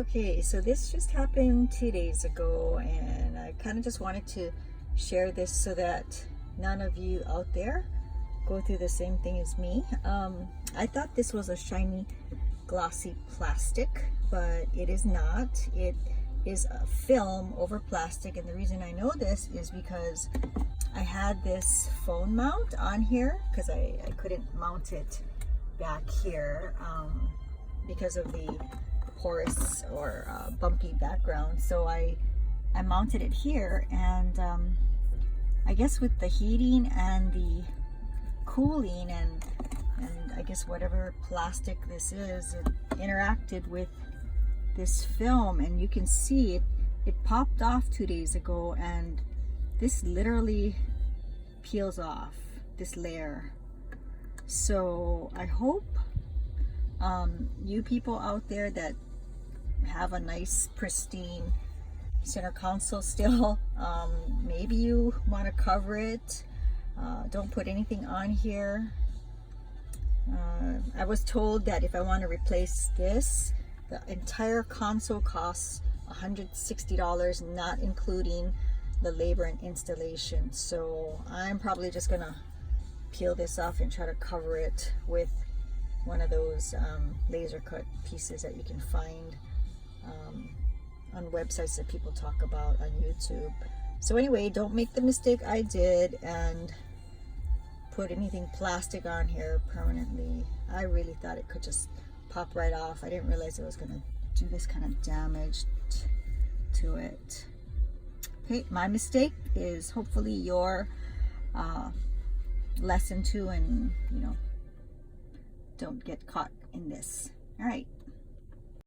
Okay, so this just happened 2 days ago, and I kind of just wanted to share this so that none of you out there go through the same thing as me. I thought this was a shiny, glossy plastic, but it is not. It is a film over plastic, and the reason I know this is because I had this phone mount on here because I couldn't mount it back here because of the porous or bumpy background. So I mounted it here, and I guess with the heating and the cooling and I guess whatever plastic this is, it interacted with this film, and you can see it popped off 2 days ago, and this literally peels off this layer. So I hope you people out there that have a nice pristine center console still, maybe you want to cover it. Don't put anything on here. I was told that if I want to replace this, the entire console costs $160, not including the labor and installation. So I'm probably just gonna peel this off and try to cover it with one of those laser cut pieces that you can find on websites that people talk about on YouTube. So anyway, don't make the mistake I did and put anything plastic on here permanently. I really thought it could just pop right off. I didn't realize it was gonna do this kind of damage to it. Okay, my mistake is hopefully your lesson too, and don't get caught in this. All right.